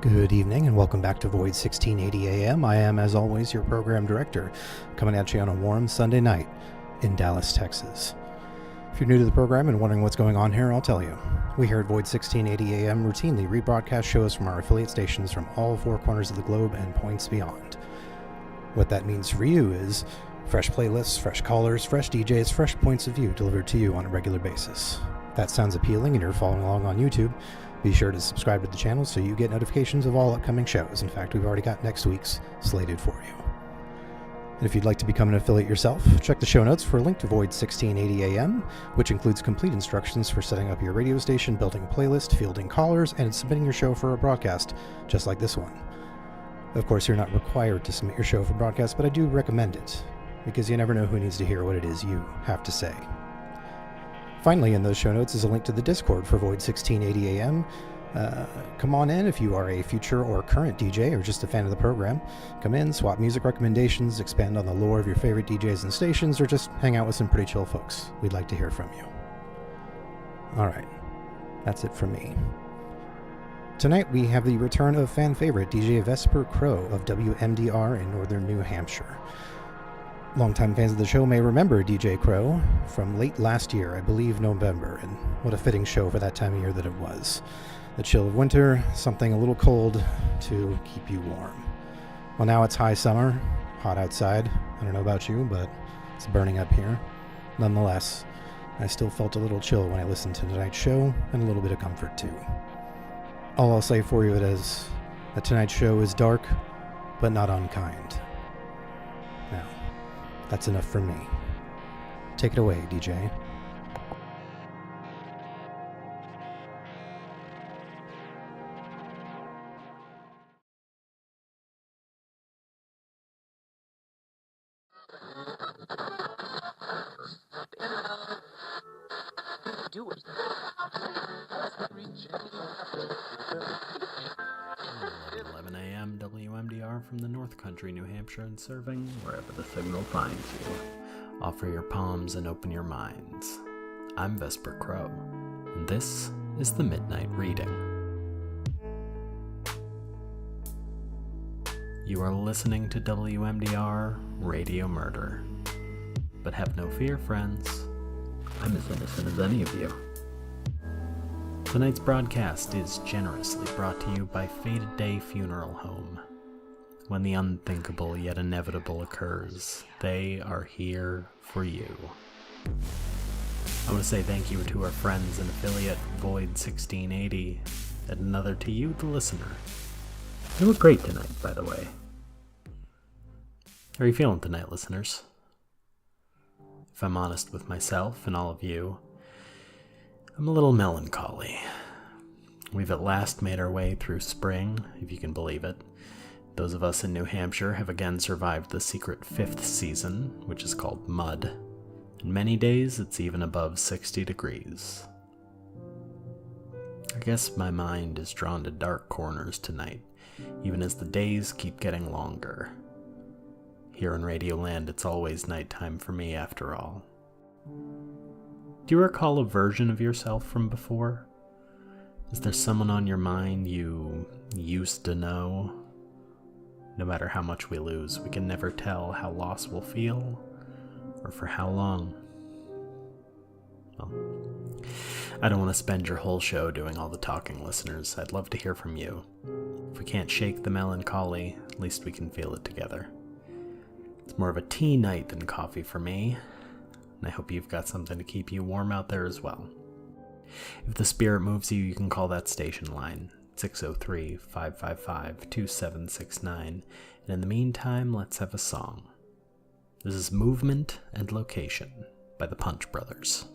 Good evening and welcome back to Void 1680 AM. I am, as always, your program director, coming at you on a warm Sunday night in Dallas, Texas. If you're new to the program and wondering what's going on here, I'll tell you. We here at Void 1680 AM routinely rebroadcast shows from our affiliate stations from all four corners of the globe and points beyond. What that means for you is fresh playlists, fresh callers, fresh DJs, fresh points of view delivered to you on a regular basis. If that sounds appealing and you're following along on YouTube, be sure to subscribe to the channel so you get notifications of all upcoming shows. In fact, we've already got next week's slated for you. And if you'd like to become an affiliate yourself, check the show notes for a link to Void 1680 AM, which includes complete instructions for setting up your radio station, building a playlist, fielding callers, and submitting your show for a broadcast, just like this one. Of course, you're not required to submit your show for broadcast, but I do recommend it, because you never know who needs to hear what it is you have to say. Finally, in those show notes is a link to the Discord for Void 1680 AM. Come on in if you are a future or current DJ or just a fan of the program. Come in, swap music recommendations, expand on the lore of your favorite DJs and stations, or just hang out with some pretty chill folks. We'd like to hear from you. Alright, that's it from me. Tonight we have the return of fan favorite DJ Vesper Crow of WMDR in northern New Hampshire. Longtime fans of the show may remember DJ Crow from late last year, I believe November, and what a fitting show for that time of year that it was. The chill of winter, something a little cold to keep you warm. Well, now it's high summer, hot outside. I don't know about you, but it's burning up here. Nonetheless, I still felt a little chill when I listened to tonight's show, and a little bit of comfort too. All I'll say for you is that tonight's show is dark, but not unkind. Now, that's enough for me. Take it away, DJ. Do it. 11 a.m. WMDR from the North Country, New Hampshire, and serving wherever the signal finds you. Offer your palms and open your minds. I'm Vesper Crow, and this is the Midnight Reading. You are listening to WMDR Radio Murder. But have no fear, friends. I'm as innocent as any of you. Tonight's broadcast is generously brought to you by Faded Day Funeral Home. When the unthinkable yet inevitable occurs, they are here for you. I want to say thank you to our friends and affiliate Void 1680, and another to you, the listener. You look great tonight, by the way. How are you feeling tonight, listeners? If I'm honest with myself and all of you, I'm a little melancholy. We've at last made our way through spring, if you can believe it. Those of us in New Hampshire have again survived the secret 5th season, which is called mud. In many days, it's even above 60 degrees. I guess my mind is drawn to dark corners tonight, even as the days keep getting longer. Here in Radioland, it's always nighttime for me after all. Do you recall a version of yourself from before? Is there someone on your mind you used to know? No matter how much we lose, we can never tell how lost we'll feel, or for how long. Well, I don't want to spend your whole show doing all the talking, listeners. I'd love to hear from you. If we can't shake the melancholy, at least we can feel it together. It's more of a tea night than coffee for me, and I hope you've got something to keep you warm out there as well. If the spirit moves you, you can call that station line, 603-555-2769, and in the meantime, let's have a song. This is Movement and Location by the Punch Brothers.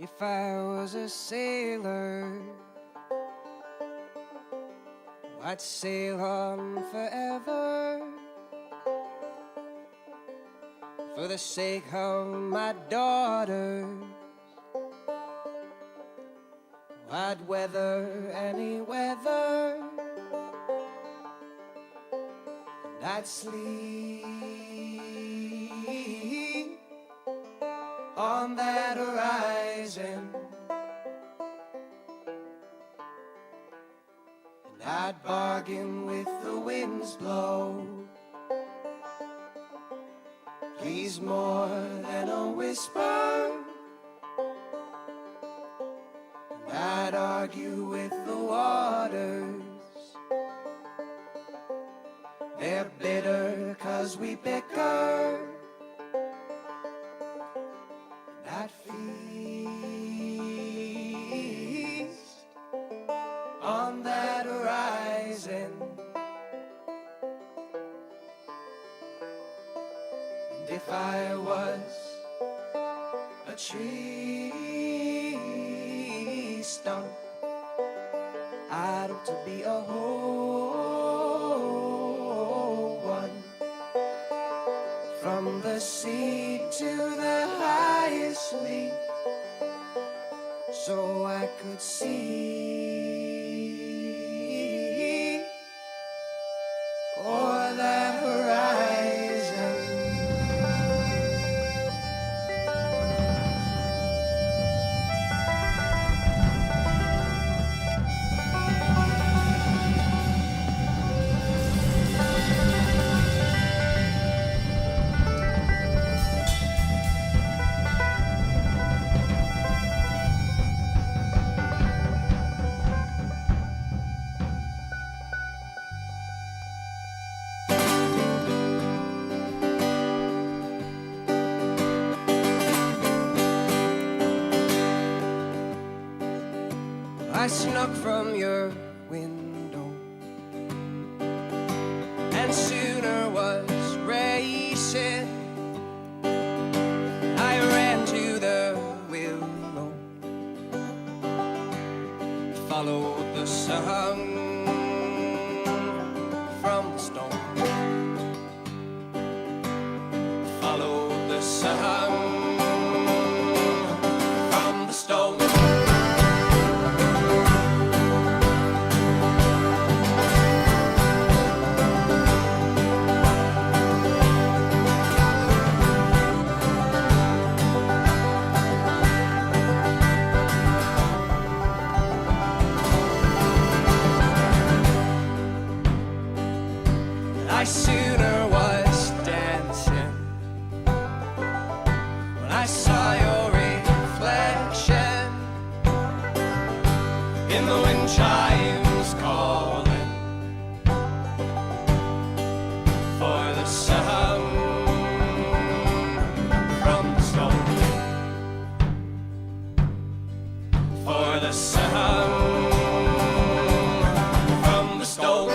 If I was a sailor, I'd sail on forever for the sake of my daughters. I'd weather any weather, and I'd sleep on that horizon, and I'd bargain with the winds blow. Please more than a whisper, and I'd argue with the waters. They're bitter 'cause we bicker. I'd feast on that horizon, and if I was a tree stump, I'd hope to be a whole one, from the seed to the highest leaf, so I could see o'er that horizon. I snuck from your window, and sooner was racing. I ran to the willow, followed the sun from the stone, followed the sun from the stone. I sooner was dancing when I saw your reflection in the wind chimes calling for the sun from the stone, for the sun from the stone.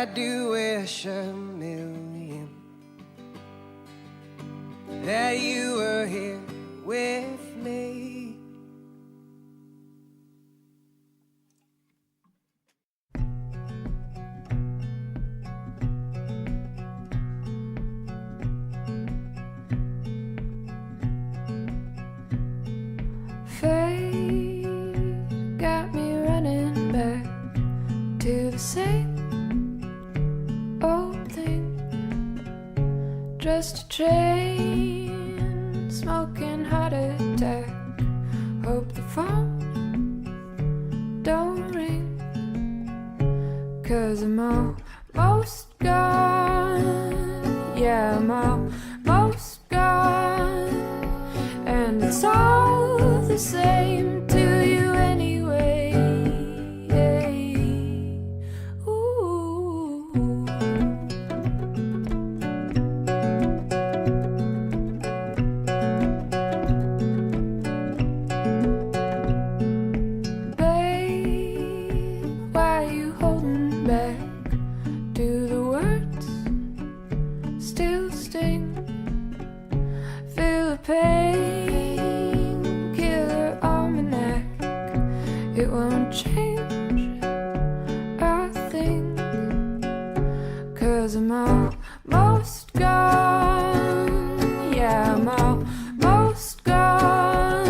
I do wish a million that you were here with me. Fate got me running back to the same old thing. Just a train, smoking heart attack. Hope the phone don't ring, 'cause I'm almost gone. Yeah, I'm almost gone, and it's all the same to you anyway. Ooh. Babe, why are you holding back? Do the words still sting? Feel the pain, killer almanac. It won't change a thing, 'cause I'm almost gone. Yeah, I'm almost gone,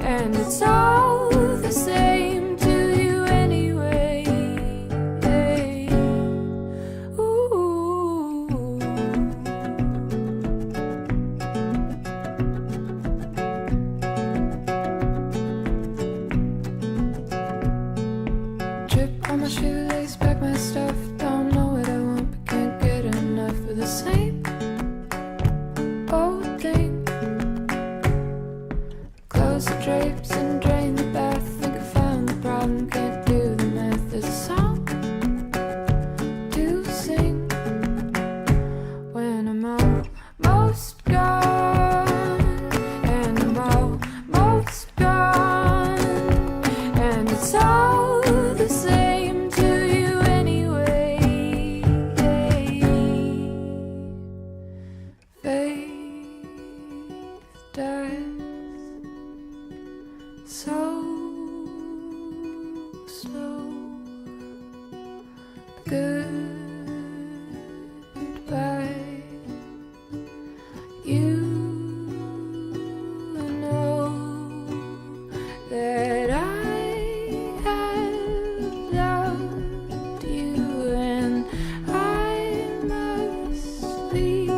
and it's all the same to you anyway. Ooh. Trip on my shoelace, pack my stuff. Don't know what I want, but can't get enough of the same old thing. Close the drapes and drain the bath. Think I found the problem, can't do the math. There's a song to sing when I'm almost gone, and I'm almost gone, and it's all the same to you anyway. Faith dies so slow. Goodbye. You know that I have loved you, and I must leave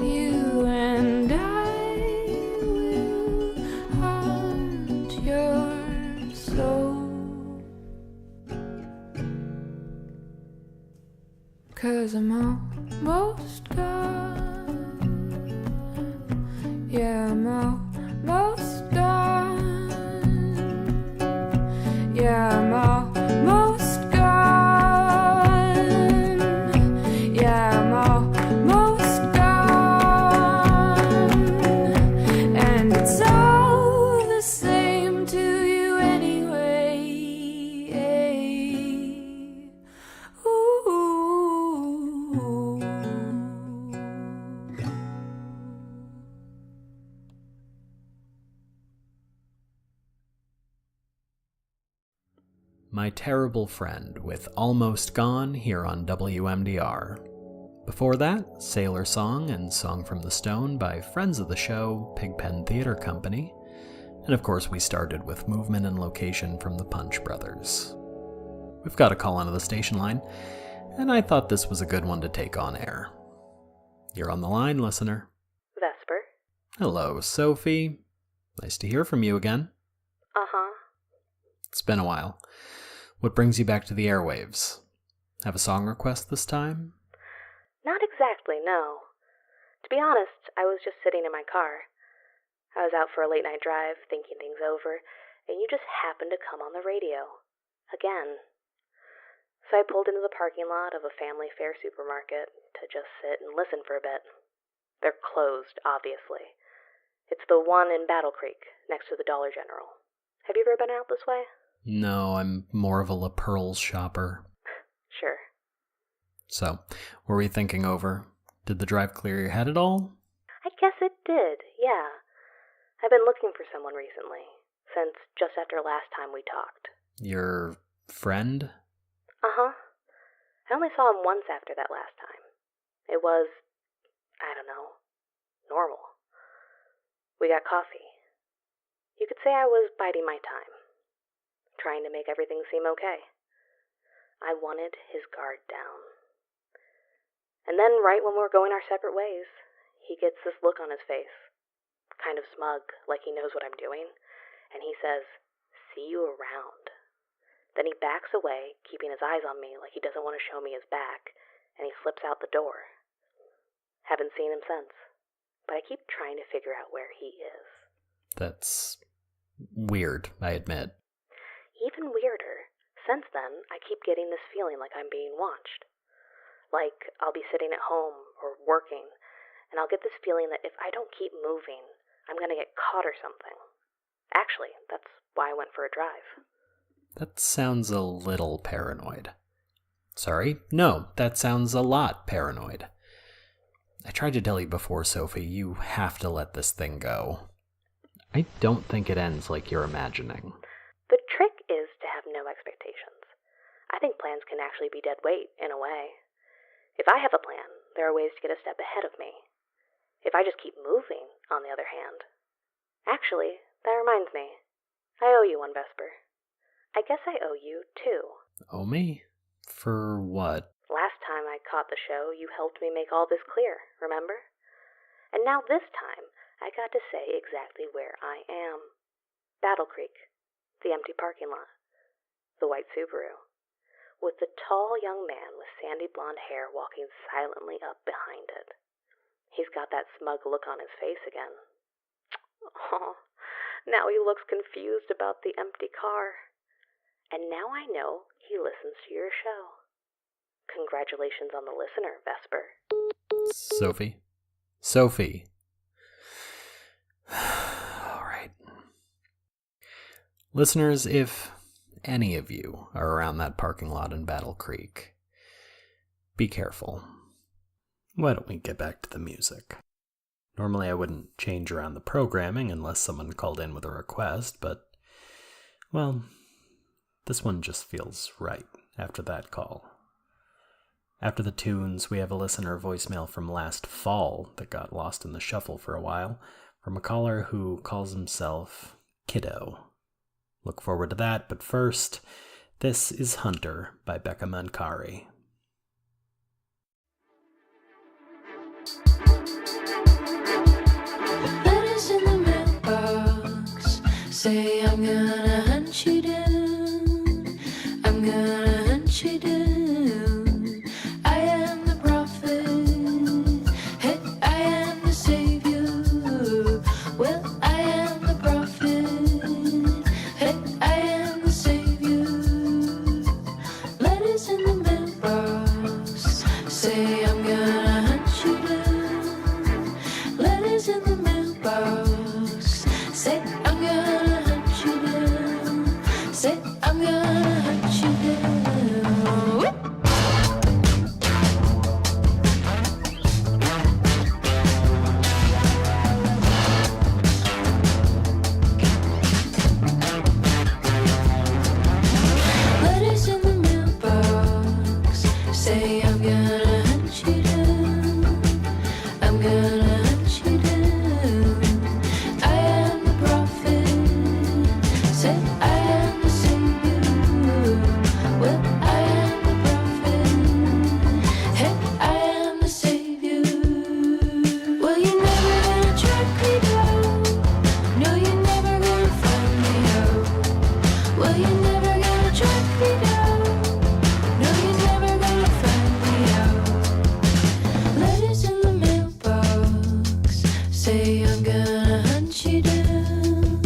you, and I will haunt your soul, 'cause I'm almost gone. Yeah, I'm almost gone. Yeah, I'm almost gone. Yeah, I'm almost gone, and it's all the same to you anyway. Ooh. My Terrible Friend with Almost Gone here on WMDR. Before that, Sailor Song and Song from the Stone by friends of the show, Pigpen Theater Company. And of course we started with Movement and Location from the Punch Brothers. We've got a call onto the station line, and I thought this was a good one to take on air. You're on the line, listener. Vesper? Hello, Sophie. Nice to hear from you again. Uh-huh. It's been a while. What brings you back to the airwaves? Have a song request this time? Not exactly, no. To be honest, I was just sitting in my car. I was out for a late night drive, thinking things over, and you just happened to come on the radio. Again. So I pulled into the parking lot of a family fare supermarket to just sit and listen for a bit. They're closed, obviously. It's the one in Battle Creek, next to the Dollar General. Have you ever been out this way? No, I'm more of a La Pearls shopper. Sure. So, were we thinking over? Did the drive clear your head at all? I guess it did, yeah. I've been looking for someone recently, since just after last time we talked. Your friend? Uh-huh. I only saw him once after that last time. It was, I don't know, normal. We got coffee. You could say I was biding my time, trying to make everything seem okay. I wanted his guard down. And then right when we're going our separate ways, he gets this look on his face, kind of smug, like he knows what I'm doing, and he says, "See you around." Then he backs away, keeping his eyes on me like he doesn't want to show me his back, and he slips out the door. Haven't seen him since, but I keep trying to figure out where he is. That's weird, I admit. Even weirder, since then, I keep getting this feeling like I'm being watched. Like I'll be sitting at home or working, and I'll get this feeling that if I don't keep moving, I'm going to get caught or something. Actually, that's why I went for a drive. That sounds a little paranoid. Sorry? No, that sounds a lot paranoid. I tried to tell you before, Sophie, you have to let this thing go. I don't think it ends like you're imagining. The trick is to have no expectations. I think plans can actually be dead weight, in a way. If I have a plan, there are ways to get a step ahead of me. If I just keep moving, on the other hand. Actually, that reminds me. I owe you one, Vesper. I guess I owe you two. Owe me? For what? Last time I caught the show, you helped me make all this clear, remember? And now this time, I got to say exactly where I am. Battle Creek, the empty parking lot, the white Subaru, with the tall young man with sandy blonde hair walking silently up behind it. He's got that smug look on his face again. Oh, now he looks confused about the empty car. And now I know he listens to your show. Congratulations on the listener, Vesper. Sophie? Sophie. All right. Listeners, if any of you are around that parking lot in Battle Creek, be careful. Why don't we get back to the music? Normally I wouldn't change around the programming unless someone called in with a request, but, well, this one just feels right after that call. After the tunes, we have a listener voicemail from last fall that got lost in the shuffle for a while, from a caller who calls himself Kiddo. Look forward to that, but first, this is Hunter by Becca Mankari. Letters in the mailbox say I'm gonna hunt you down. I'm gonna hunt you down. I am the prophet. Hey, I am the savior. Well, I am the prophet. Hey, I am the savior. Letters in the mailbox say I'm gonna hunt you down. Letters in the mailbox say I'm gonna hunt you down. Say I'm gonna hunt you down. Letters in the mailbox say I'm gonna hunt you down. I'm gonna hunt you down. I am the prophet. Say I am the savior. Well, I am the prophet. Hey, I am the savior. Well, you're never gonna track me down. No, you're never gonna find me out. Well, you're never gonna track me down. No, you're never gonna find me out. Letters in the mailbox say I'm gonna hunt you down.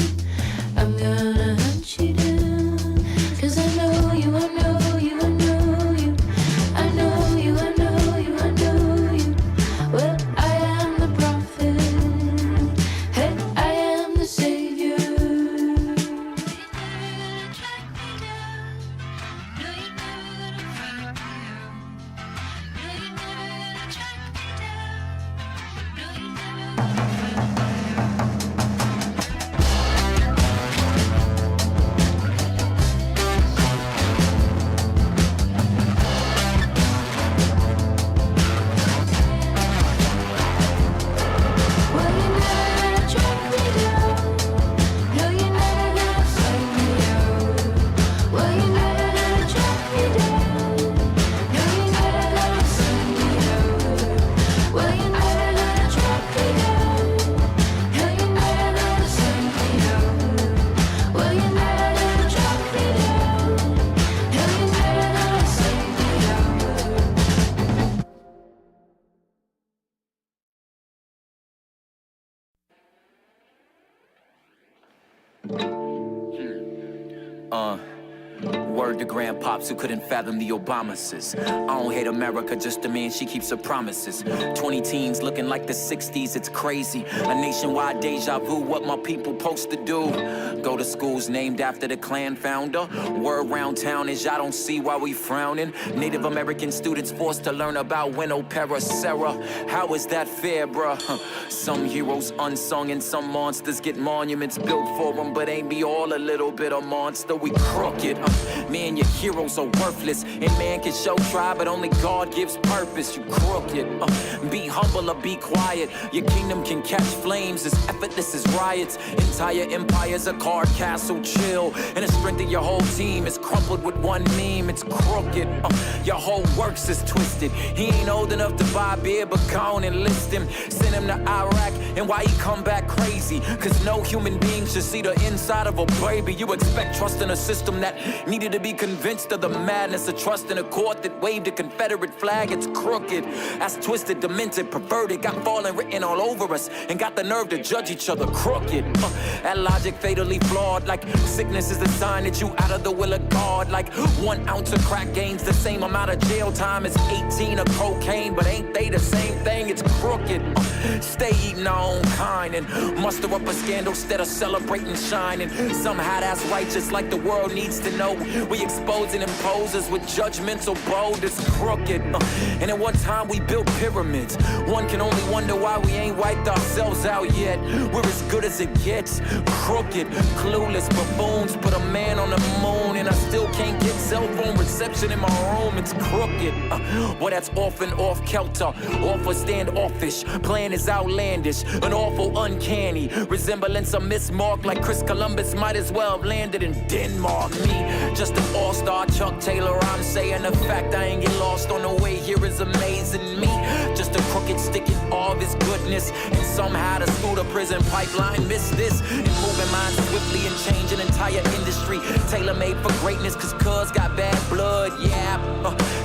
I'm gonna hunt you down. 'Cause I know you, I know you, I know you. I know you, I know you, I know you. Well, I am the prophet. Hey, I am the savior. You're never gonna track me Word to grandpops who couldn't fathom the Obamas. I don't hate America, just the man she keeps her promises. 20 teens looking like the 60s, it's crazy. A nationwide deja vu, what my people supposed to do. Go to schools named after the Klan founder. Word round town is y'all don't see why we frowning. Native American students forced to learn about Winnow Sarah. How is that fair, bruh? Some heroes unsung and some monsters get monuments built for them, but ain't we all a little bit of monster? We crooked. Man, your heroes are worthless, and man can show try, but only God gives purpose. You crooked. Be humble or be quiet. Your kingdom can catch flames as effortless as riots. Entire empires a card castle, chill, and the strength of your whole team is crumpled with one meme. It's crooked. Your whole works is twisted. He ain't old enough to buy beer, but go on and enlist him. Send him to Iraq, and why he come back crazy? Cause no human being should see the inside of a baby. You expect trust in a system that needed to be convinced of the madness of trust in a court that waved a Confederate flag. It's crooked. That's twisted, demented, perverted. Got fallen written all over us and got the nerve to judge each other crooked. That logic fatally flawed. Like sickness is the sign that you out of the will of God. Like 1 ounce of crack gains the same amount of jail time as 18 of cocaine, but ain't they the same thing? It's crooked. Stay eating our own kind and muster up a scandal instead of celebrating shining. Somehow that's righteous, like the world needs to know. We exposing imposers with judgmental bold. It's crooked. And at one time we built pyramids. One can only wonder why we ain't wiped ourselves out yet. We're as good as it gets. Crooked, clueless buffoons put a man on the moon, and I still can't get cell phone reception in my room. It's crooked. Well, that's off and off kilter, off or standoffish. Plan is outlandish, an awful uncanny resemblance of Miss Mark, like Chris Columbus might as well have landed in Denmark. Me, just an all-star Chuck Taylor. I'm saying the fact I ain't get lost on the way here is amazing. Me, just a crooked stick in all of his goodness, and somehow the school to prison pipeline missed this. And moving minds swiftly and changing entire industry, tailor-made for greatness, cause cuz got bad blood. Yeah,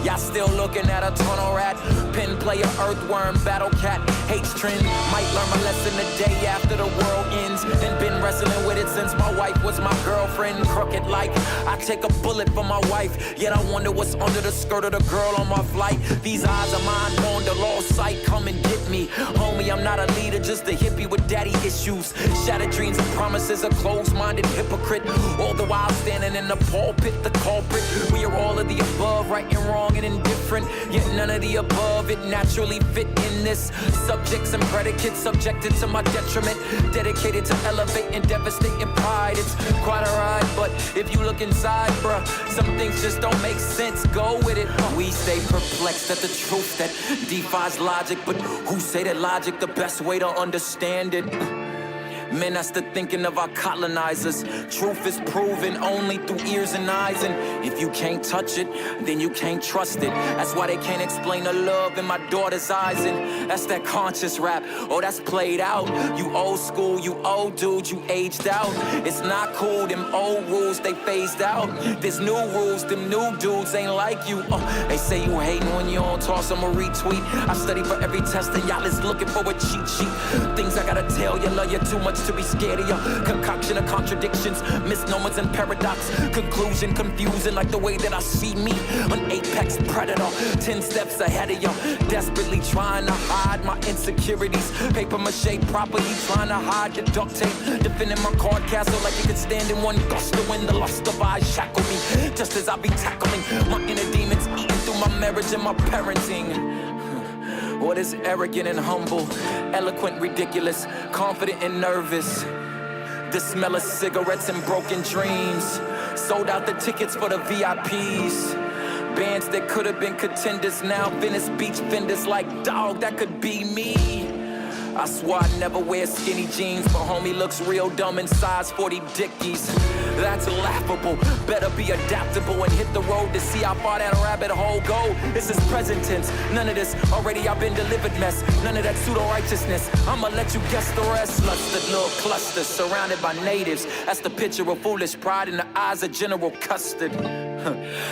y'all still looking at a tunnel rat, pen player, earthworm, battle cat, hates trend. Might learn my lesson the day after the world ends, and been wrestling with it since my wife was my girlfriend. Crooked like I take a bullet for my wife, yet I wonder what's under the skirt of the girl on my flight. These eyes of mine on the lost sight, come and get me. Homie, I'm not a leader, just a hippie with daddy issues. Shattered dreams and promises, a closed-minded hypocrite. All the while standing in the pulpit, the culprit. We are all of the above, right and wrong and indifferent, yet none of the above it naturally fit in this. Subjects and predicates subjected to my detriment, dedicated to elevate and devastating pride. It's quite a ride, but if you look inside, bruh, some things just don't make sense. Go with it. We stay perplexed at the truth that defies logic, but who say that logic the best way to understand it? Man, that's the thinking of our colonizers. Truth is proven only through ears and eyes, and if you can't touch it, then you can't trust it. That's why they can't explain the love in my daughter's eyes, and that's that conscious rap. Oh, that's played out. You old school, you old dude, you aged out. It's not cool, them old rules, they phased out. There's new rules, them new dudes ain't like you. They say you hating when you don't toss them a retweet. I study for every test, and y'all is looking for a cheat sheet. Things I gotta tell you, love you too much to be scared of your concoction of contradictions, misnomers and paradox, conclusion confusing like the way that I see me, an apex predator, 10 steps ahead of you, desperately trying to hide my insecurities, paper mache properly trying to hide the duct tape, defending my card castle like it could stand in one gust of wind. The lust of eyes shackle me, just as I be tackling my inner demons, eating through my marriage and my parenting. What is arrogant and humble, eloquent, ridiculous, confident and nervous? The smell of cigarettes and broken dreams. Sold out the tickets for the VIPs. Bands that could have been contenders, now Venice Beach vendors. Like, dog, that could be me. I swear I never wear skinny jeans, but homie looks real dumb in size 40 Dickies. That's laughable. Better be adaptable and hit the road to see how far that rabbit hole go. This is present tense. None of this already I've been delivered mess. None of that pseudo-righteousness. I'ma let you guess the rest. Lusted little clusters surrounded by natives. That's the picture of foolish pride in the eyes of General Custard.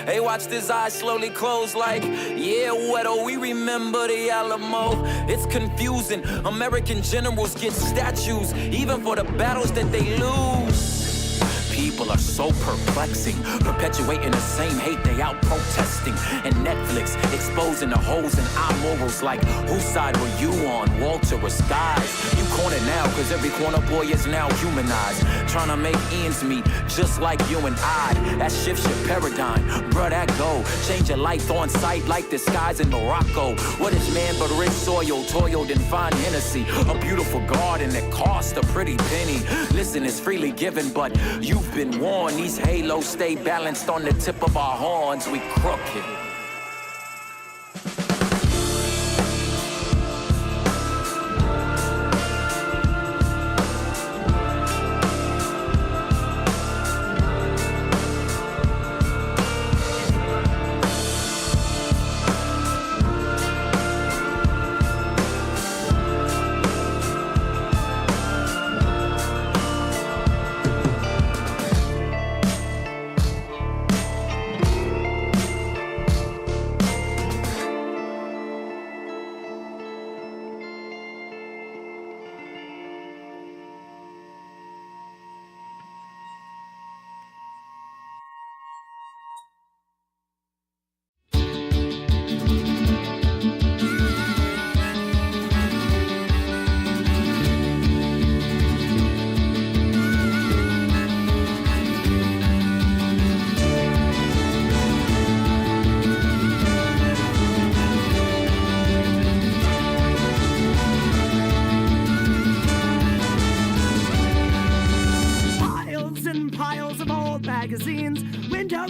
Hey, watch this eyes slowly close like, yeah, Wedo, we remember the Alamo. It's confusing. American generals get statues, even for the battles that they lose. People people are so perplexing, perpetuating the same hate they out protesting. And Netflix exposing the holes in our morals, like whose side were you on, Walter or Skies? You cornered now, cause every corner boy is now humanized, trying to make ends meet, just like you and I. That shifts your paradigm, bruh, that go. Change your life on sight like the skies in Morocco. What is man but rich soil, toiled in fine Hennessy? A beautiful garden that cost a pretty penny. Listen, it's freely given, but you've been warned. These halos stay balanced on the tip of our horns. We crooked.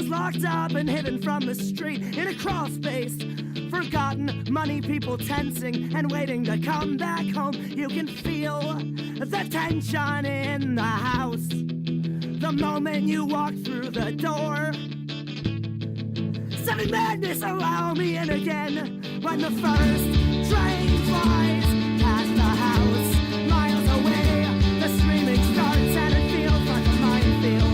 Locked up and hidden from the street in a crawl space. Forgotten money, people tensing and waiting to come back home. You can feel the tension in the house the moment you walk through the door. Sudden madness, allow me in again. When the first train flies past the house, miles away, the screaming starts and it feels like a minefield.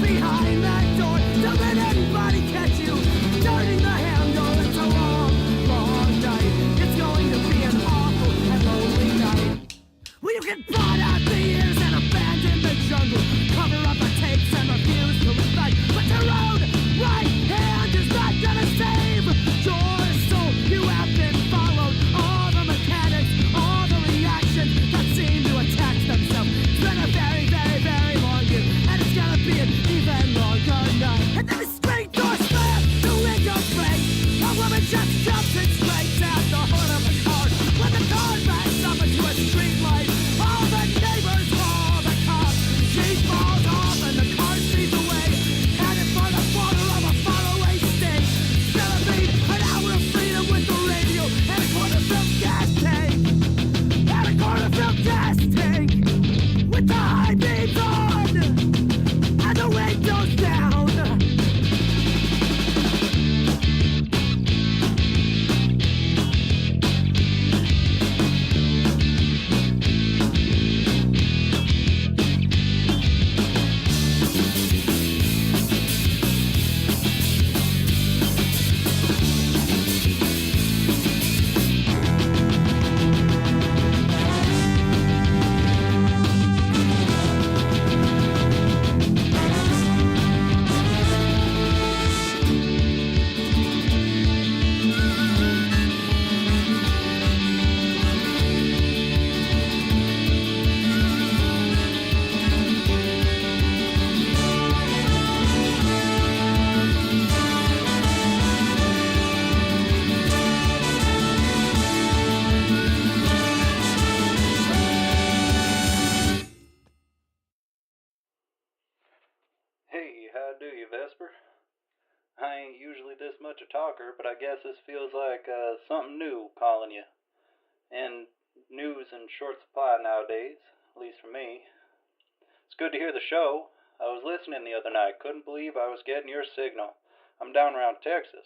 Behind that door, don't let anybody catch you turning the handle. It's a long, long night. It's going to be an awful and lonely night. Well, you can blot out the years and abandon the jungle, cover up the tapes and refuse to reflect, but your own right hand is not gonna save your soul. You have been followed, all the mechanics, all the reactions that seem to attach themselves. It's been a very, very, very long year, and it's gonna be an even longer night. And then the screen door slam, the window break. A woman just jumps and scrapes out the hood of a car. When the car backs up into a street light, all the neighbors call the cops. She falls off and the car speeds away, headed for the border of a faraway state. It's gonna be an hour of freedom with the radio and a quarter-filled gas tank. And a quarter-filled gas tank with the high beams on and the windows down. Hey, how do you, Vesper? I ain't usually this much a talker, but I guess this feels like something new calling you. And news in short supply nowadays, at least for me. It's good to hear the show. I was listening the other night, couldn't believe I was getting your signal. I'm down around Texas.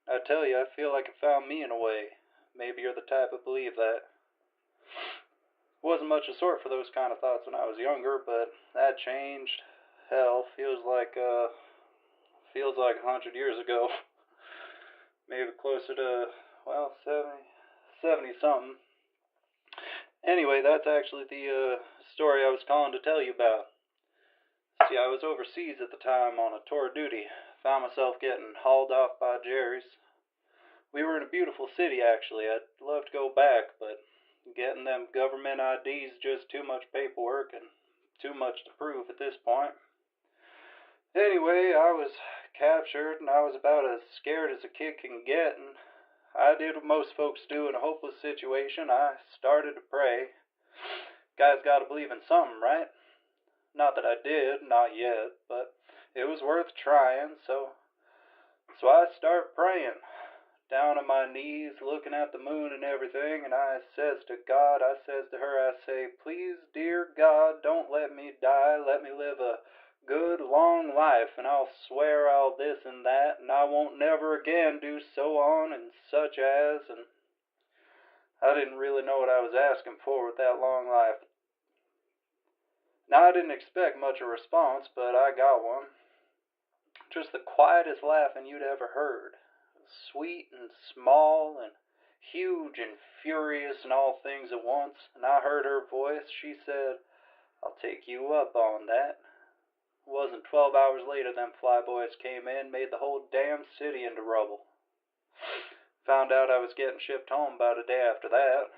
I tell you, I feel like it found me in a way. Maybe you're the type to believe that. Wasn't much of sort for those kind of thoughts when I was younger, but that changed. Hell, feels like 100 years ago. Maybe closer to, well, 70 something. Anyway, that's actually the story I was calling to tell you about. See, I was overseas at the time on a tour of duty. Found myself getting hauled off by Jerry's. We were in a beautiful city, actually. I'd love to go back, but getting them government IDs just too much paperwork and too much to prove at this point. Anyway, I was captured and I was about as scared as a kid can get, and I did what most folks do in a hopeless situation. I started to pray. Guys gotta believe in something, right? Not that I did, not yet, but it was worth trying, so I start praying. Down on my knees, looking at the moon and everything, and I says to God, I says to her, I say, please, dear God, don't let me die, let me live a good, long life, and I'll swear I'll this and that, and I won't never again do so on and such as, and I didn't really know what I was asking for with that long life. Now, I didn't expect much of a response, but I got one. Just the quietest laughing you'd ever heard. Sweet and small and huge and furious and all things at once. And I heard her voice. She said, I'll take you up on that. It wasn't 12 hours later them flyboys came in, made the whole damn city into rubble. Found out I was getting shipped home about a day after that.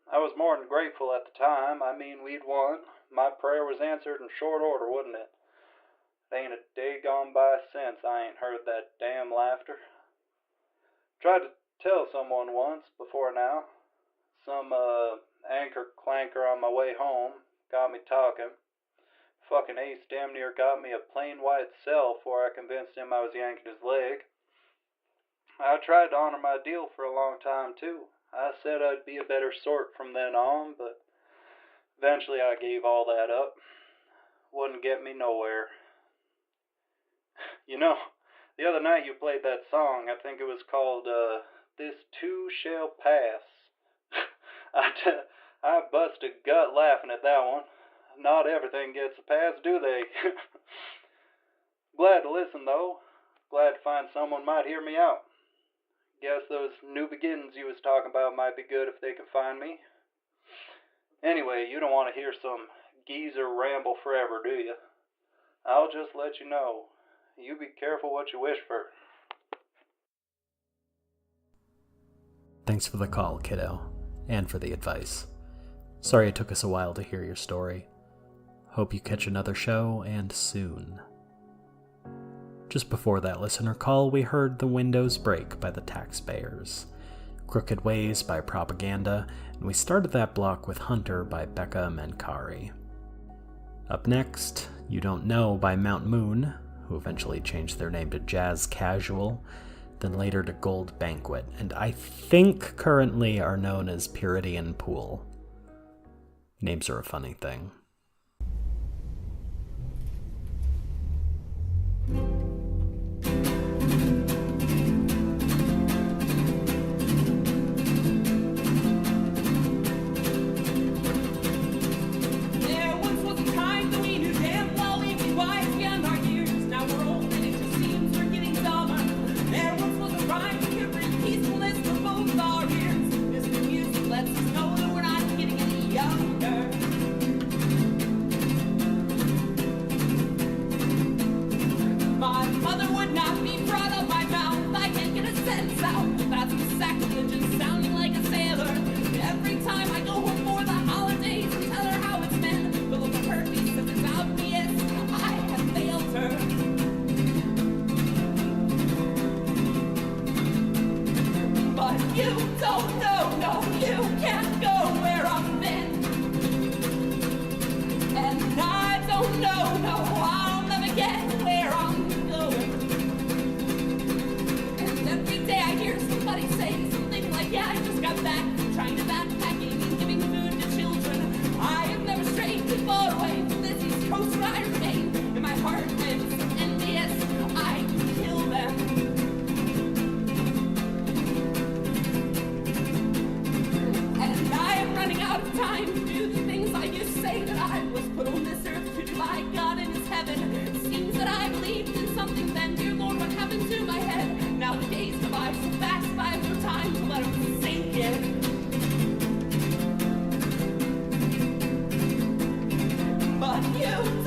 I was more than grateful at the time. I mean, we'd won. My prayer was answered in short order, wouldn't it? Ain't a day gone by since I ain't heard that damn laughter. Tried to tell someone once before now. Some anchor clanker on my way home got me talking. Fucking Ace damn near got me a plain white cell before I convinced him I was yanking his leg. I tried to honor my deal for a long time too. I said I'd be a better sort from then on, but eventually I gave all that up. Wouldn't get me nowhere. You know, the other night you played that song. I think it was called, This Too Shall Pass. I bust a gut laughing at that one. Not everything gets a pass, do they? Glad to listen, though. Glad to find someone might hear me out. Guess those new beginnings you was talking about might be good if they can find me. Anyway, you don't want to hear some geezer ramble forever, do you? I'll just let you know. You be careful what you wish for. Thanks for the call, kiddo, and for the advice. Sorry it took us a while to hear your story. Hope you catch another show, and soon. Just before that listener call, we heard The Windows Break by the Taxpayers, Crooked Ways by Propaganda, and we started that block with Hunter by Becca Menkari. Up next, You Don't Know by Mount Moon, who eventually changed their name to Jazz Casual, then later to Gold Banquet, and I think currently are known as Puridian Pool. Names are a funny thing.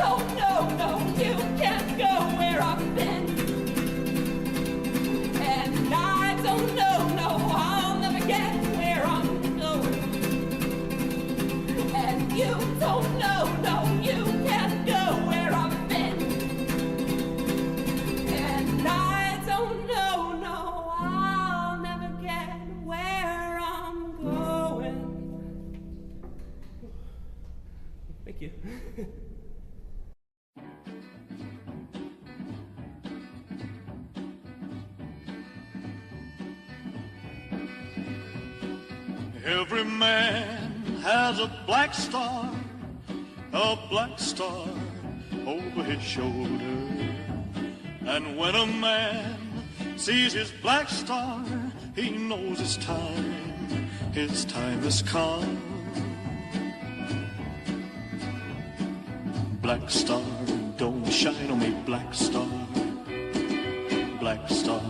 don't know, no, you can't go where I've been. And I don't know, no, I'll never get where I'm going. And you don't know, no, you can't go where I've been. And I don't know, no, I'll never get where I'm going. Thank you. Every man has a black star over his shoulder. And when a man sees his black star, he knows his time has come. Black star, don't shine on me, black star. Black star,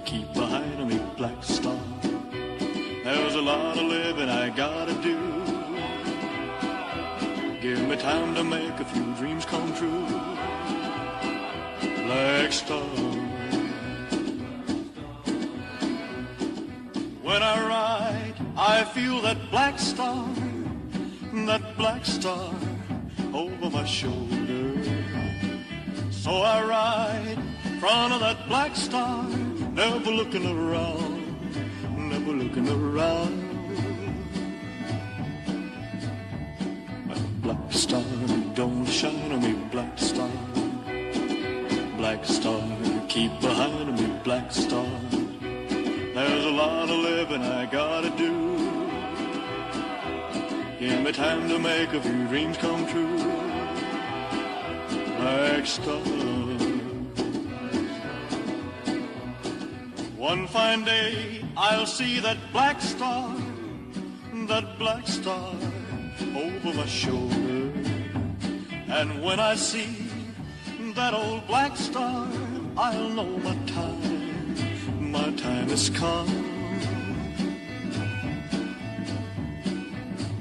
keep behind on me, black star. There's a lot of living I gotta do. Give me time to make a few dreams come true. Black star. When I ride, I feel that black star over my shoulder. So I ride in front of that black star, never looking around. Never looking around. Black star, don't shine on me, black star. Black star, keep behind me, black star. There's a lot of living I gotta do. Give me time to make a few dreams come true. Black star. One fine day I'll see that black star over my shoulder. And when I see that old black star, I'll know my time has come.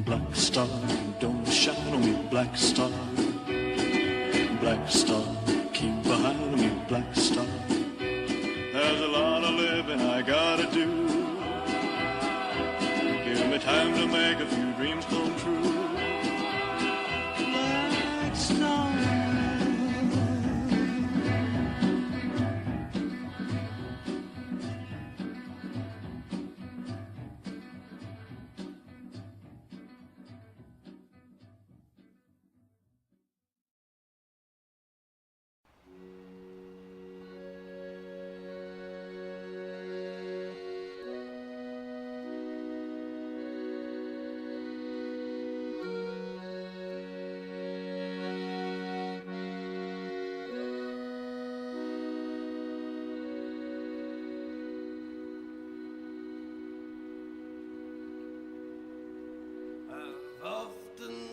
Black star, don't shine on me, black star. Black star, keep behind me, black star. There's a lot of living I gotta do. Give me time to make a few dreams come true. Black star.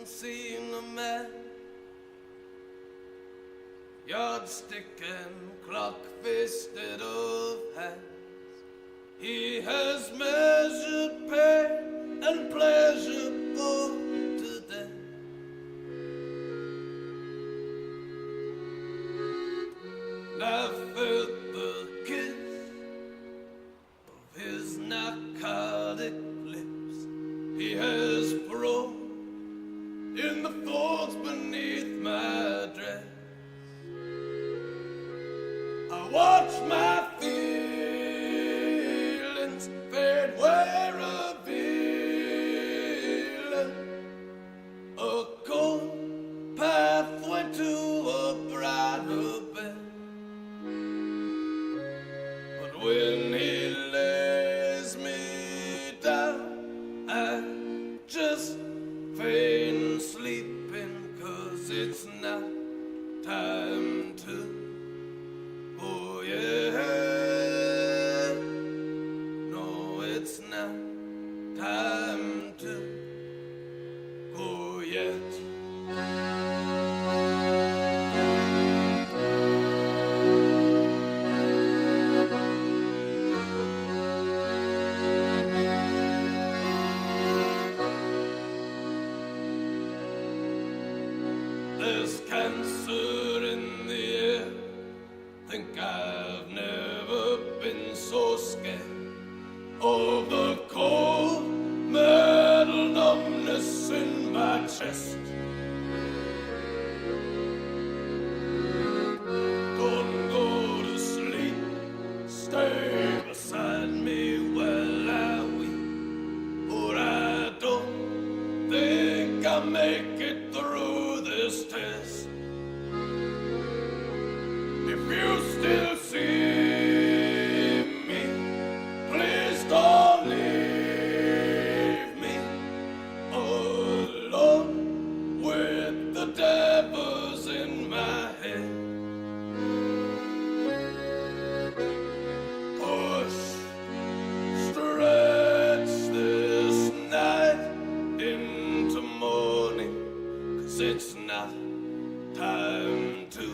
Seen a man, yardstick and clock fisted of hands. He has measured pain and pleasure for today. And I've felt the kiss of his narcotic lips. He has frozen in the folds beneath my dress. I watch my feelings fade where revealing a cold pathway to a brighter bed. But when he lays me down, I just feign sleeping, 'cause it's not time to, oh yeah, no, it's not time to go yet. there's cancer in the air. Think I've never been so scared of the cold metal numbness in my chest. Don't go to sleep, stay beside me while I weep, or I don't think I'll make it through this test. If you still see me, please don't leave me alone with the devils in my head. Push, stretch this night into morning, 'cause it's not time to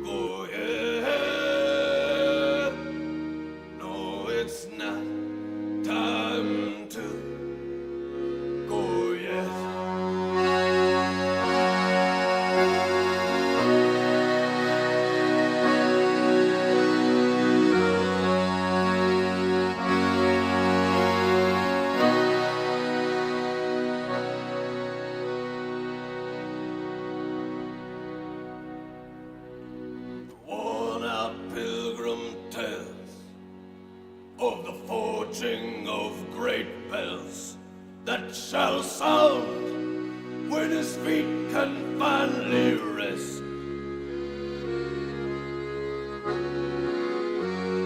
go yet. No, it's not time to go yet. Worn-out pilgrim tales of the forging of great bells that shall sound when his feet can finally rest.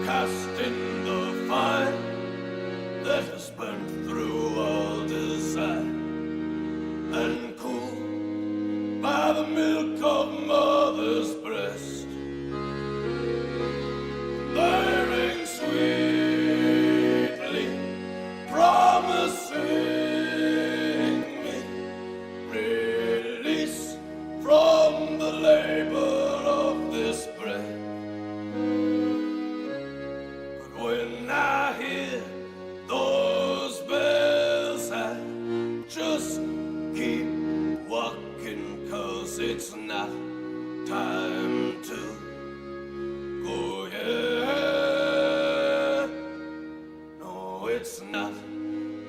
Cast in the fire that has burnt through all desire, and cool by the milk of mother's breast. They ring sweetly, promising me release from the labor of this breath. But when I hear those bells, I just keep walking, 'cause it's not time to go yet. No, it's not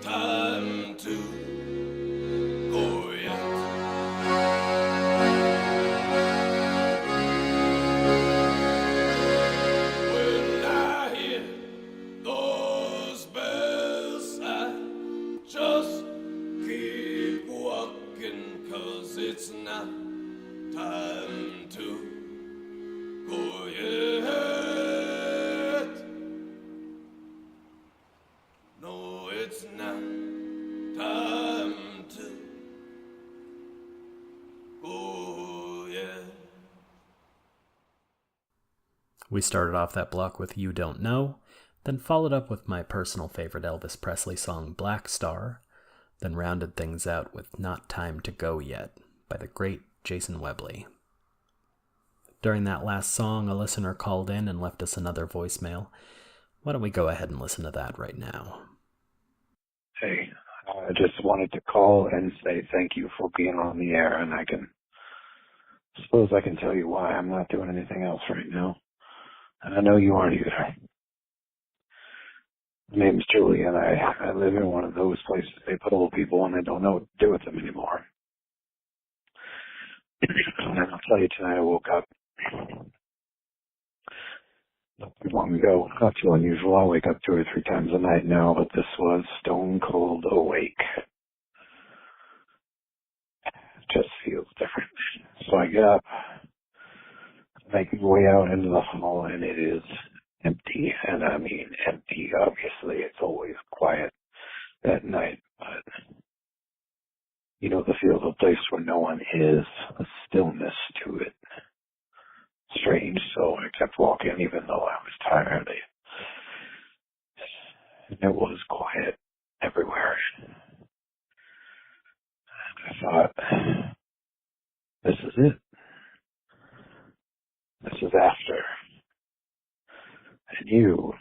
time to go yet. When I hear those bells, I just keep walking, 'cause it's not time to go yet. No, it's not time to go yet. We started off that block with You Don't Know, then followed up with my personal favorite Elvis Presley song Black Star, then rounded things out with Not Time to Go Yet by the great Jason Webley. During that last song, a listener called in and left us another voicemail. Why don't we go ahead and listen to that right now? Hey, I just wanted to call and say thank you for being on the air, and I suppose I can tell you why I'm not doing anything else right now. And I know you aren't either. My name's Julie, and I live in one of those places they put old people and they don't know what to do with them anymore. And I'll tell you, tonight I woke up not too long ago. Not too unusual. I wake up 2 or 3 times a night now, but this was stone cold awake. It just feels different. So I get up, make my way out into the hall, and it is empty. And I mean empty. Obviously, it's always quiet at night, but you know the feel of a place where no one is, a stillness to it. Strange, so I kept walking even though I was tired. And it was quiet everywhere. And I thought, this is it. This is after. And you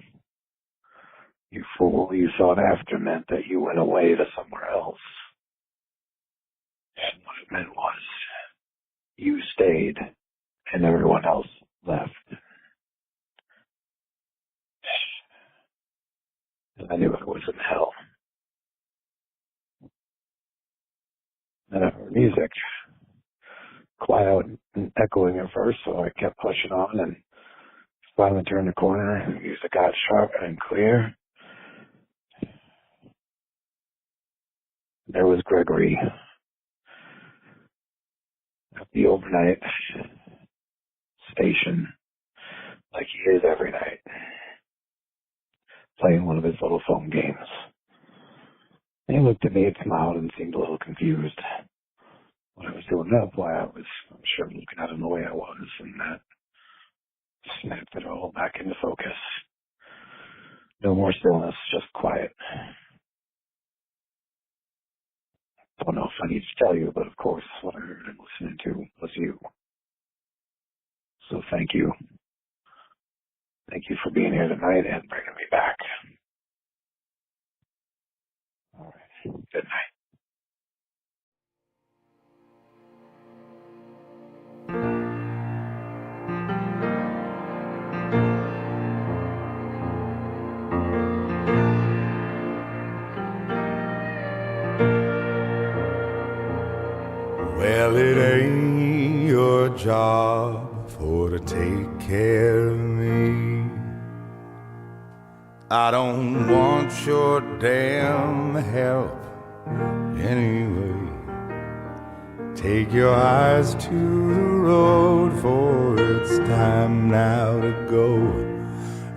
fool, you thought after meant that you went away to somewhere else. And what it meant was you stayed and everyone else left. And I knew I was in hell. And I heard music, quiet and echoing at first, so I kept pushing on and finally turned the corner. The music got sharp and clear. There was Gregory at the overnight station, like he is every night, playing one of his little phone games. And he looked at me and smiled and seemed a little confused when I was doing that, why I'm sure, looking at him the way I was, and that snapped it all back into focus. No more stillness, just quiet. Don't know if I need to tell you, but of course, what I heard and listening to was you. So thank you. Thank you for being here tonight and bringing me back. All right. Good night. Well, it ain't your job for to take care of me. I don't want your damn help anyway. Take your eyes to the road, for it's time now to go.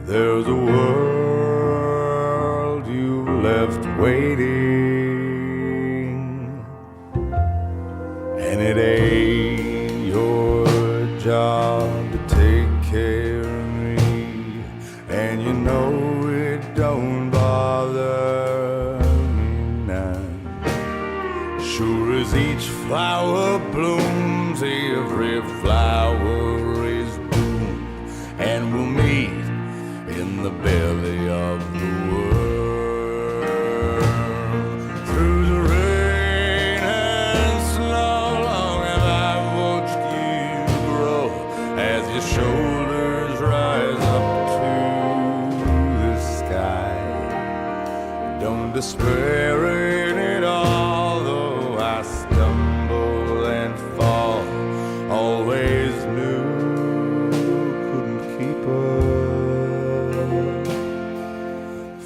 There's a world you've left waiting, and it ain't your job to take care of me. And you know it don't bother me none. Sure as each flower blooms, every flower is doomed, and we'll meet in the belly of the world. Through the rain and snow, long have I watched you grow as your shoulders rise up to the sky. Don't despair in it all, though I stumble and fall. Always knew couldn't keep up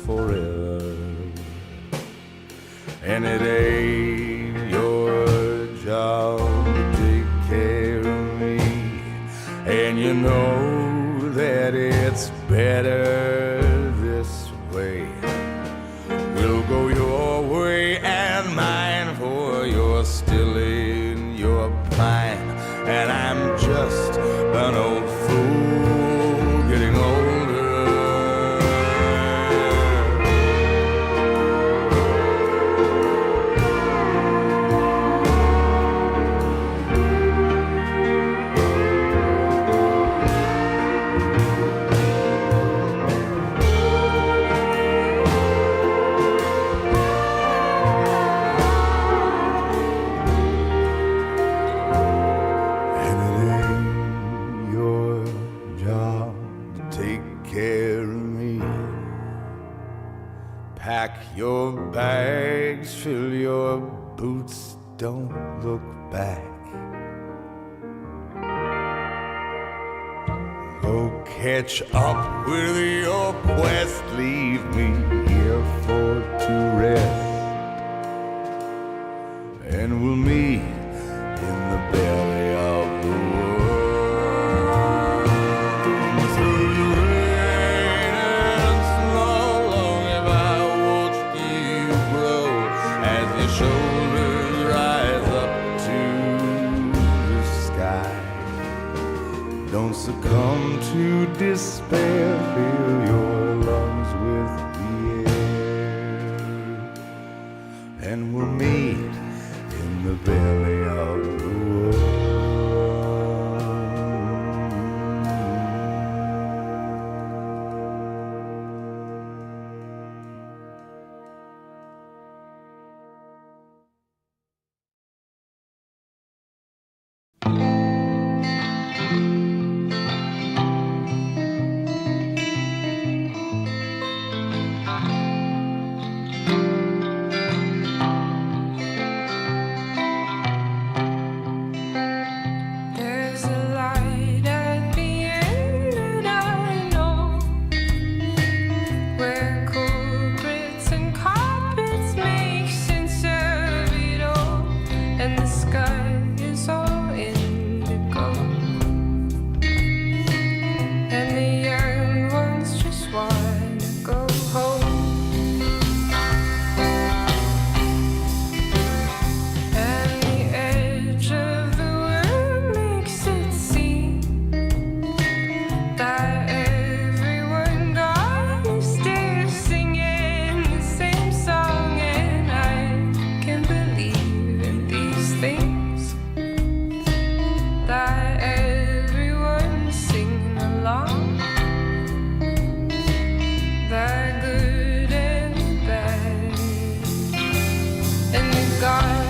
forever. And it ain't your job to take care of me. And you know that it's better this way. We'll go your way and mine, for you're still in your prime, and I'm just an old fool getting older. And it ain't your job to take care of me. Pack your bags, fill your boots, don't look back. Go catch up with your quest, leave me here for to rest. And we'll meet in the belly of the world. Through the rain and snow, long have I watched you grow as your shoulders rise up to the sky. Don't succumb to despair, fill your lungs with the air, and we'll meet in the belly of the world. sky is all indigo, and the young ones just wanna go home. And the edge of the world makes it seem that everyone got a stay singing the same song, and I can believe in these things, that everyone's singing along, the good and the bad, and the God.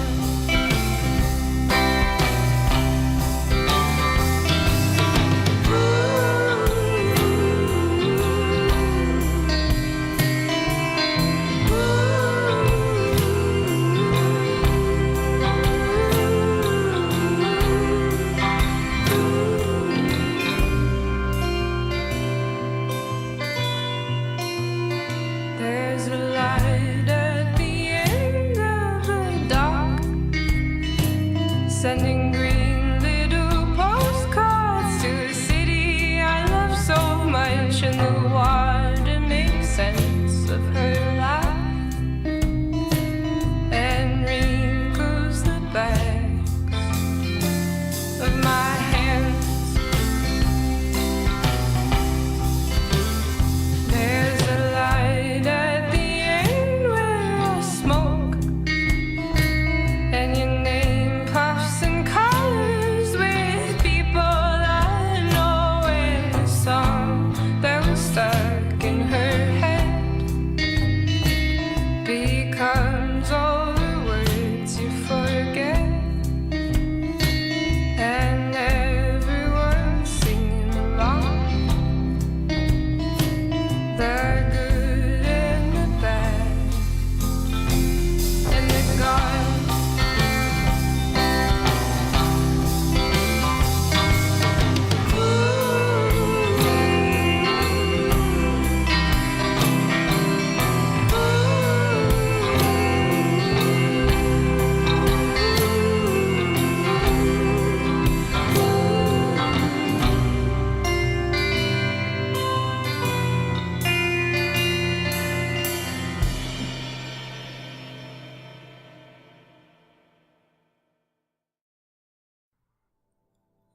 There's a light at the end of the dock, sending green little postcards to a city I love so much, and the water makes sense of her life and wrinkles the backs of my hands. There's a light at the end where I smoke, and your name puffs and colors with people I know, and the song that was stuck in her head becomes all the words you forget, and everyone's singing along, the good and the bad, and the gone.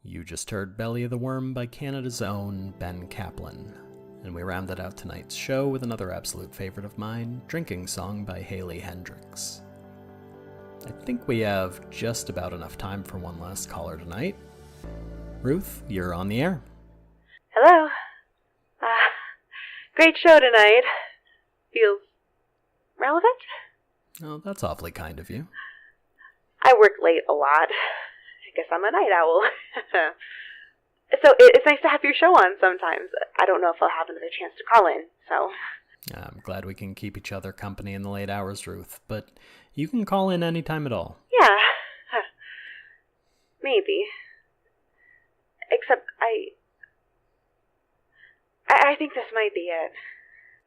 You just heard Belly of the Worm by Canada's own Ben Kaplan, and we rounded out tonight's show with another absolute favorite of mine, Drinking Song by Haley Hendricks. I think we have just about enough time for one last caller tonight. Ruth, you're on the air. Hello. Great show tonight. Feels relevant? Oh, that's awfully kind of you. I work late a lot. I guess I'm a night owl. So it's nice to have your show on sometimes. I don't know if I'll have another chance to call in, so... I'm glad we can keep each other company in the late hours, Ruth, but you can call in any time at all. Yeah. Maybe. Except I think this might be it.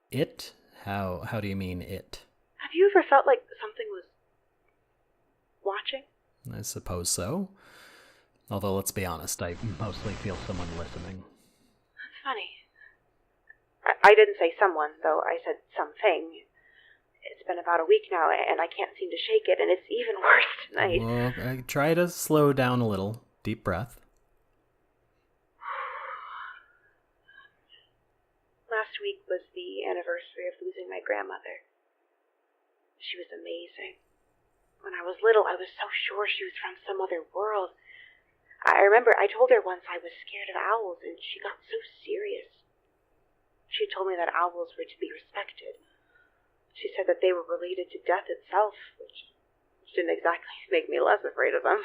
It? How do you mean it? Have you ever felt like something was watching? I suppose so. Although, let's be honest, I mostly feel someone listening. That's funny. I didn't say someone, though. I said something. It's been about a week now, and I can't seem to shake it, and it's even worse tonight. Well, try to slow down a little. Deep breath. Last week was the anniversary of losing my grandmother. She was amazing. When I was little, I was so sure she was from some other world. I remember I told her once I was scared of owls, and she got so serious. She told me that owls were to be respected. She said that they were related to death itself, which didn't exactly make me less afraid of them.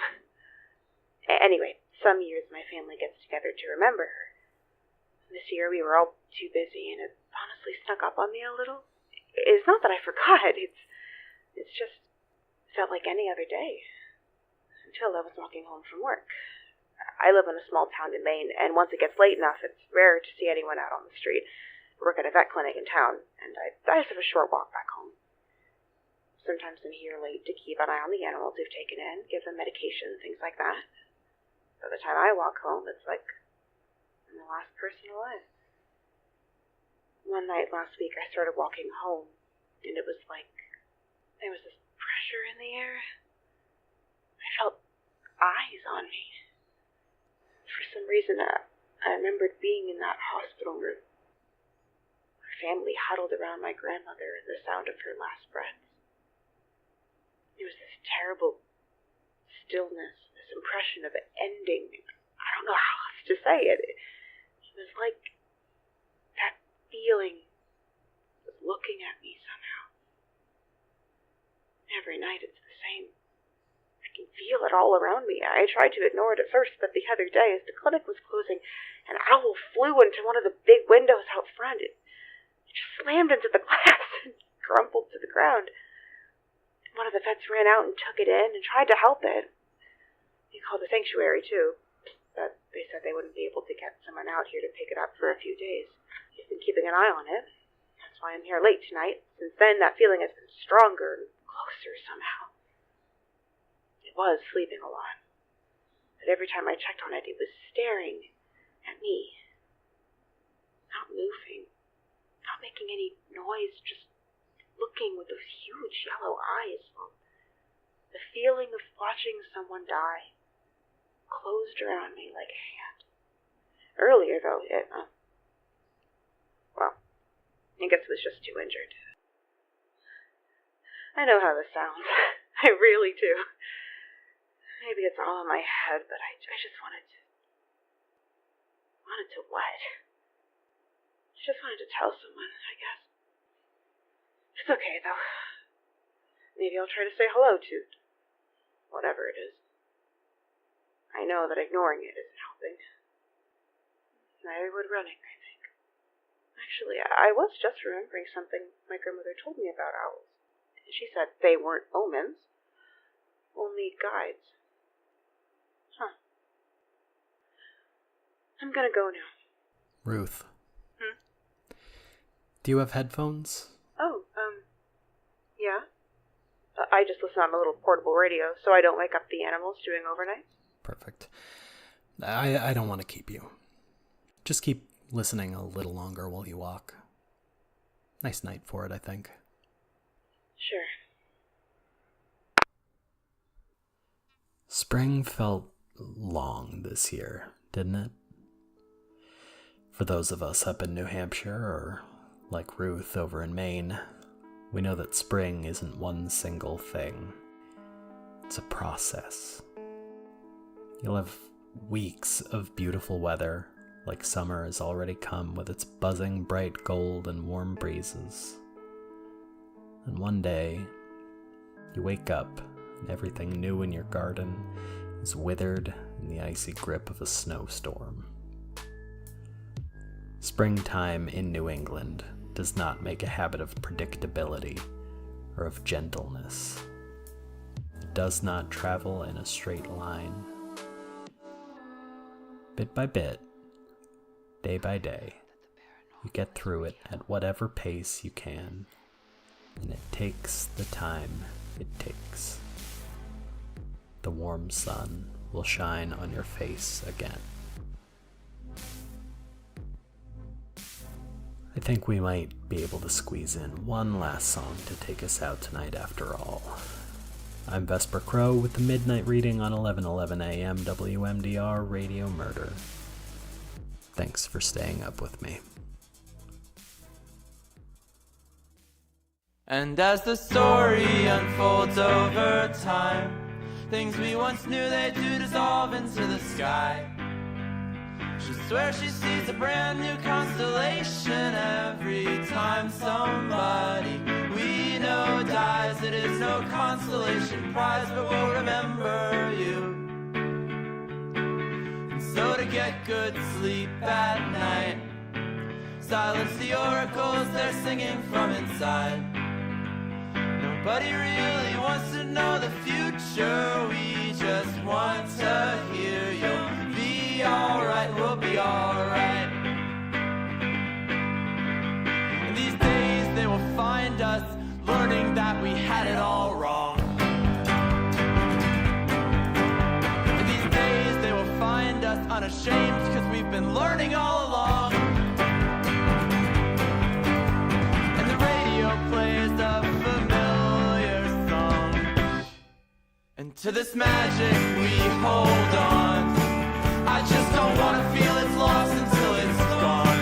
Anyway, some years my family gets together to remember her. This year we were all too busy, and it honestly snuck up on me a little. It's not that I forgot, it's just felt like any other day. Until I was walking home from work. I live in a small town in Maine, and once it gets late enough, it's rare to see anyone out on the street. I work at a vet clinic in town, and I just have a short walk back home. Sometimes I'm here late to keep an eye on the animals they've taken in, give them medication, things like that. By the time I walk home, it's like I'm the last person alive. One night last week, I started walking home, and it was like there was this pressure in the air. I felt eyes on me. For some reason, I remembered being in that hospital room. My family huddled around my grandmother and the sound of her last breaths. There was this terrible stillness, this impression of it ending. I don't know how else to say it. It was like that feeling was looking at me somehow. Every night it's the same. I can feel it all around me. I tried to ignore it at first, but the other day, as the clinic was closing, an owl flew into one of the big windows out front. It just slammed into the glass and crumpled to the ground. One of the vets ran out and took it in and tried to help it. He called the sanctuary, too, but they said they wouldn't be able to get someone out here to pick it up for a few days. He's been keeping an eye on it. That's why I'm here late tonight. Since then, that feeling has been stronger and closer somehow. It was sleeping a lot, but every time I checked on it, it was staring at me. Not moving, not making any noise, just looking with those huge yellow eyes. The feeling of watching someone die closed around me like a hand. Earlier, though, I guess it was just too injured. I know how this sounds. I really do. Maybe it's all in my head, but I just wanted to what? I just wanted to tell someone, I guess. It's okay, though. Maybe I'll try to say hello to whatever it is. I know that ignoring it isn't helping. Neither would running, I think. Actually, I was just remembering something my grandmother told me about owls. She said they weren't omens, only guides. Huh. I'm gonna go now. Ruth. Do you have headphones? Oh, yeah. I just listen on a little portable radio so I don't wake up the animals doing overnight. Perfect. I don't want to keep you. Just keep listening a little longer while you walk. Nice night for it, I think. Sure. Spring felt long this year, didn't it? For those of us up in New Hampshire, or like Ruth over in Maine, we know that spring isn't one single thing. It's a process. You'll have weeks of beautiful weather, like summer has already come with its buzzing bright gold and warm breezes. And one day, you wake up and everything new in your garden is withered in the icy grip of a snowstorm. Springtime in New England does not make a habit of predictability or of gentleness. It does not travel in a straight line. Bit by bit, day by day, you get through it at whatever pace you can, and it takes the time it takes. The warm sun will shine on your face again. I think we might be able to squeeze in one last song to take us out tonight after all. I'm Vesper Crow with the Midnight Reading on 11:11 a.m. WMDR Radio Murder. Thanks for staying up with me. And as the story unfolds over time, things we once knew they do dissolve into the sky. She swears she sees a brand new constellation every time somebody we know dies. It is no consolation prize, but we'll remember you. And so to get good sleep at night, silence the oracles they're singing from inside. Nobody really wants to know the future, we just want to hear you'll be alright, we'll be alright. And these days they will find us learning that we had it all unashamed, cause we've been learning all along. And the radio plays a familiar song, and to this magic we hold on. I just don't wanna feel it's lost until it's gone.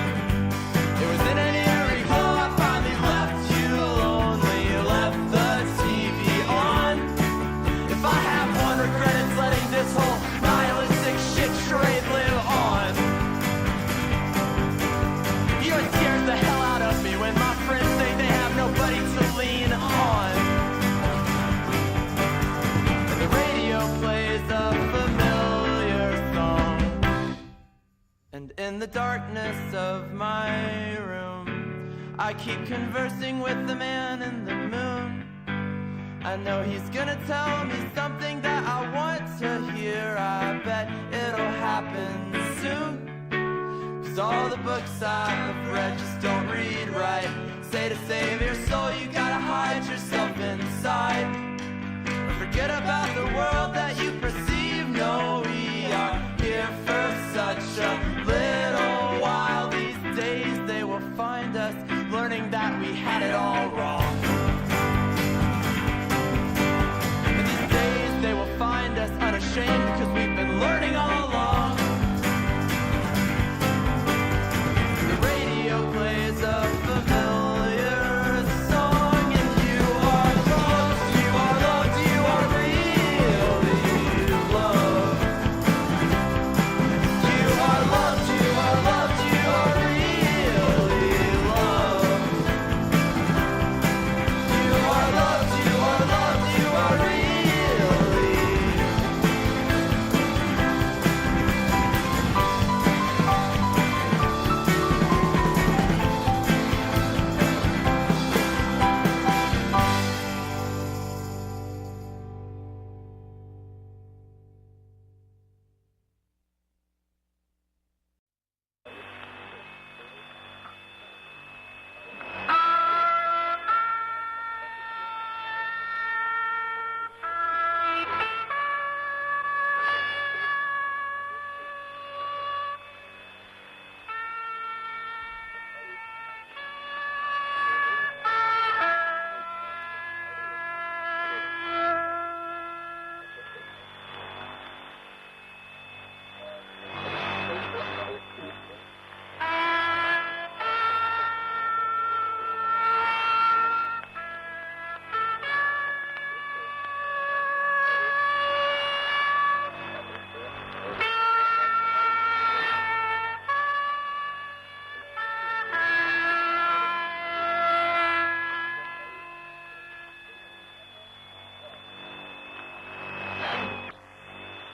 It was in an eerie glow I finally left you lonely, left the TV on. If I have one regret, it's letting this whole nihilistic shit charade live on. You know, it scares the hell out of me when my friends say they have nobody to lean on. And the radio plays a familiar song, and in the darkness of my room I keep conversing with the man in the moon. I know he's gonna tell me something that I want to hear. I bet it'll happen soon, cause all the books I've read just don't read right. Say to save your soul you gotta hide yourself inside. Forget about the world that you perceive. No, we are here for such a little while. These days they will find us learning that we had it all wrong. And these days they will find us unashamed, cause we've been